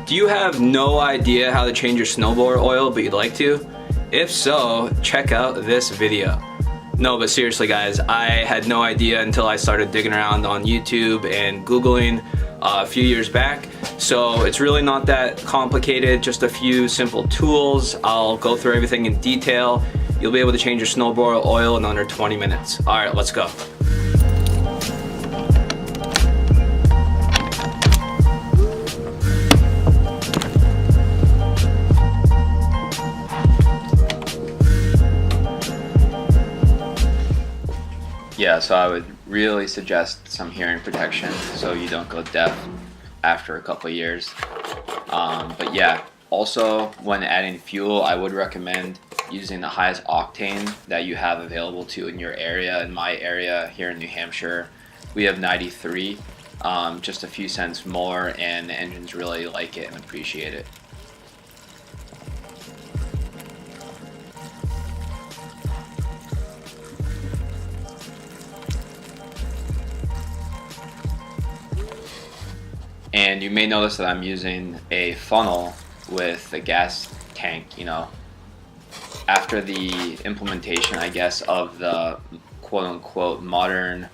Do you have no idea how to change your snowblower oil but you'd like to? If so, check out this video. No, but seriously guys, I had no idea until I started digging around on YouTube and Googling a few years back. So it's really not that complicated, just a few simple tools. I'll go through everything in detail. You'll be able to change your snowblower oil in under 20 minutes. All right, let's go. Yeah, so I would really suggest some hearing protection so you don't go deaf after a couple of years. But yeah, also when adding fuel, I would recommend using the highest octane that you have available to in your area. In my area here in New Hampshire, we have 93, just a few cents more, and the engines really like it and appreciate it. And you may notice that I'm using a funnel with a gas tank. You know, after the implementation, I guess, of the quote-unquote modern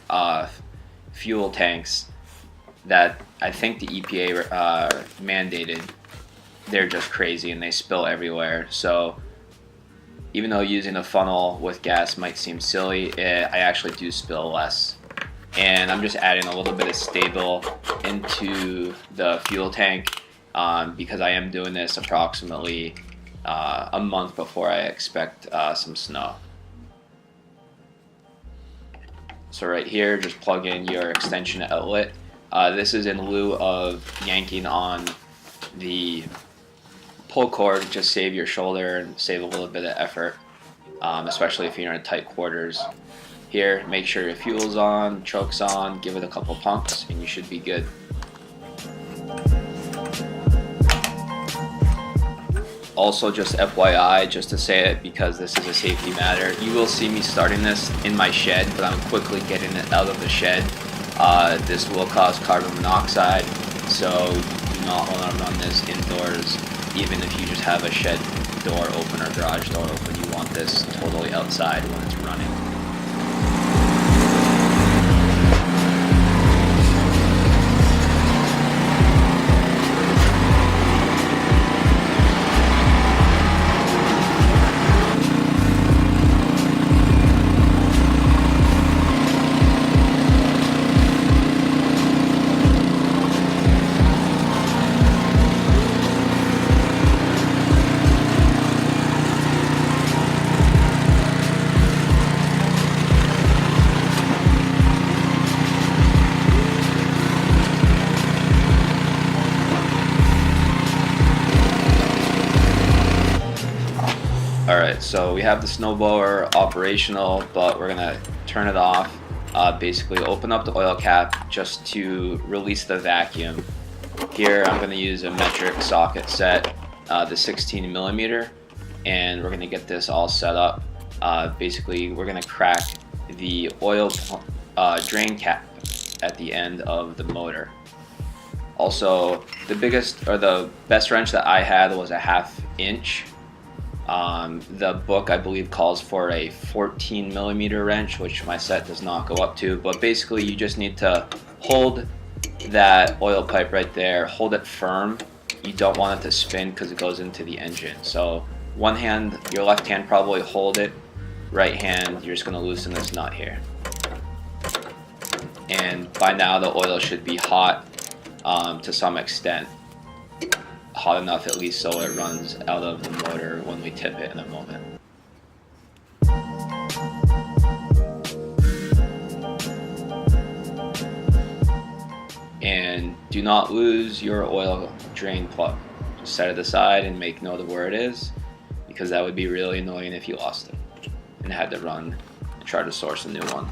fuel tanks that I think the EPA mandated, they're just crazy and they spill everywhere. So even though using a funnel with gas might seem silly, I actually do spill less. And I'm just adding a little bit of stable into the fuel tank because I am doing this approximately a month before I expect some snow. So right here, just plug in your extension outlet. This is in lieu of yanking on the pull cord. Just save your shoulder and save a little bit of effort, especially if you're in tight quarters. Here, make sure your fuel's on, choke's on, give it a couple pumps, and you should be good. Also, just FYI, just to say it because this is a safety matter, you will see me starting this in my shed, but I'm quickly getting it out of the shed. This will cause carbon monoxide, so do not want to run this indoors. Even if you just have a shed door open or garage door open, you want this totally outside when it's running. Alright, so we have the snowblower operational, but we're going to turn it off. Basically open up the oil cap just to release the vacuum. Here I'm going to use a metric socket set, the 16 millimeter, and we're going to get this all set up. Basically we're going to crack the oil drain cap at the end of the motor. Also, the best wrench that I had was a 1/2 inch. The book, I believe, calls for a 14 millimeter wrench, which my set does not go up to, but basically you just need to hold that oil pipe right there, hold it firm. You don't want it to spin because it goes into the engine. So one hand, your left hand probably hold it, right hand you're just going to loosen this nut here. And by now the oil should be hot to some extent. Hot enough at least so it runs out of the motor when we tip it in a moment. And do not lose your oil drain plug. Just set it aside and make note of where it is, because that would be really annoying if you lost it and had to run and try to source a new one.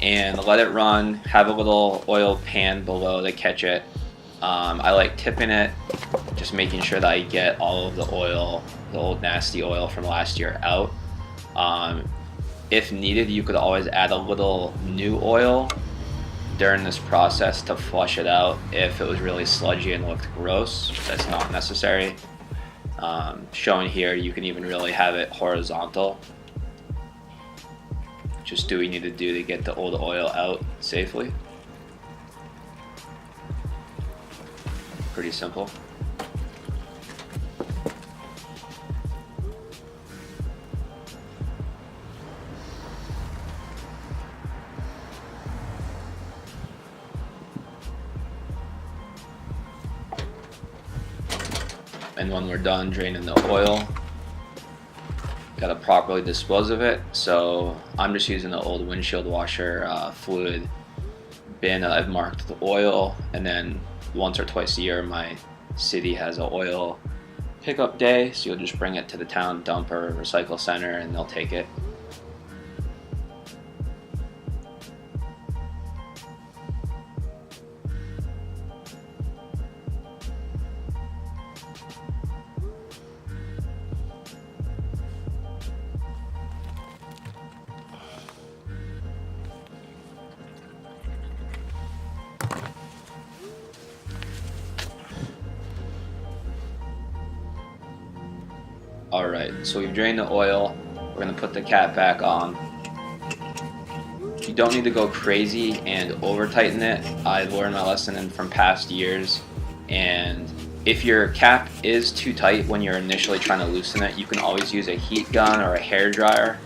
And let it run, have a little oil pan below to catch it. I like tipping it, just making sure that I get all of the oil, the old nasty oil from last year out. If needed, you could always add a little new oil during this process to flush it out if it was really sludgy and looked gross. That's not necessary. Showing here, you can even really have it horizontal. Just do what you need to do to get the old oil out safely. Pretty simple. And when we're done draining the oil, gotta properly dispose of it. So I'm just using the old windshield washer fluid bin. I've marked the oil, and then once or twice a year my city has an oil pickup day, so you'll just bring it to the town dump or recycle center and they'll take it. Alright, so we've drained the oil. We're going to put the cap back on. You don't need to go crazy and over tighten it. I've learned my lesson from past years, and if your cap is too tight when you're initially trying to loosen it, you can always use a heat gun or a hair dryer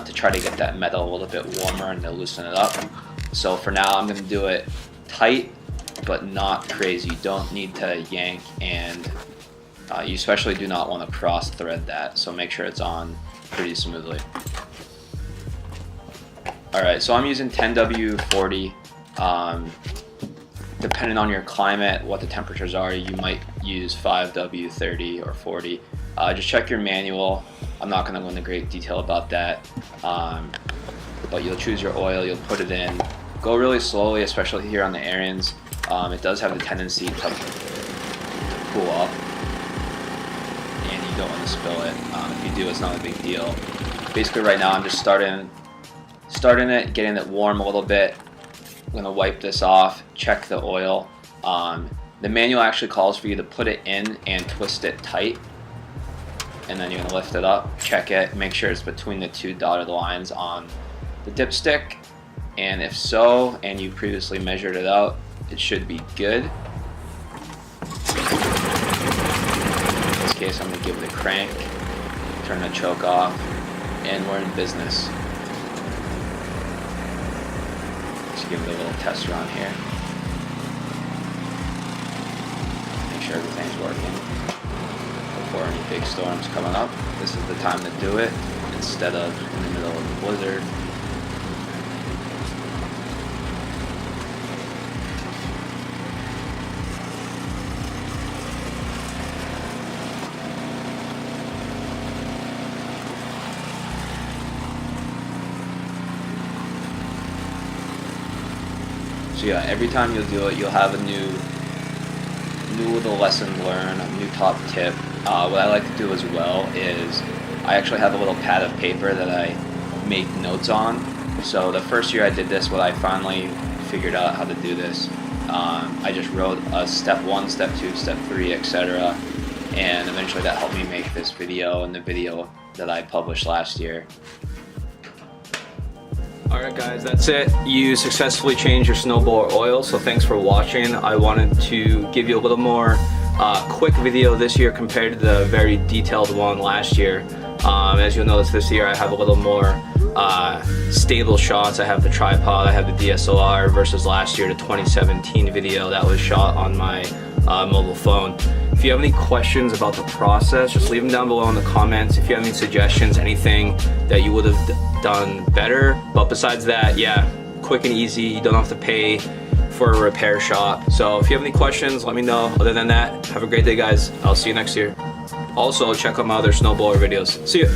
to try to get that metal a little bit warmer and to loosen it up. So for now I'm going to do it tight but not crazy. You don't need to yank, and you especially do not want to cross thread that, so make sure it's on pretty smoothly. Alright, so I'm using 10W40. Depending on your climate, what the temperatures are, you might use 5W30 or 40. Just check your manual. I'm not going to go into great detail about that. But you'll choose your oil, you'll put it in. Go really slowly, especially here on the Ariens. It does have a tendency to cool up, and you don't want to spill it. If you do, it's not a big deal. Basically right now I'm just starting it, getting it warm a little bit. I'm going to wipe this off, check the oil. The manual actually calls for you to put it in and twist it tight, and then you're going to lift it up, check it, make sure it's between the two dotted lines on the dipstick, and if so, and you previously measured it out, it should be good. In this case, I'm going to give it a crank, turn the choke off, and we're in business. Just give it a little test run here. Make sure everything's working before any big storms coming up. This is the time to do it instead of in the middle of the blizzard. So yeah, every time you'll do it, you'll have a new little lesson learned, a new top tip. What I like to do as well is I actually have a little pad of paper that I make notes on. So the first year I did this, when I finally figured out how to do this, I just wrote step 1, step 2, step 3, etc. And eventually that helped me make this video and the video that I published last year. Alright guys, that's it. You successfully changed your snowblower oil, so thanks for watching. I wanted to give you a little more quick video this year compared to the very detailed one last year. As you'll notice, this year I have a little more stable shots. I have the tripod, I have the DSLR, versus last year, the 2017 video that was shot on my mobile phone. If you have any questions about the process, just leave them down below in the comments. If you have any suggestions, anything that you would have done better. But besides that, yeah, quick and easy. You don't have to pay for a repair shop. So if you have any questions, let me know. Other than that, have a great day guys. I'll see you next year. Also, check out my other snowblower videos. See ya.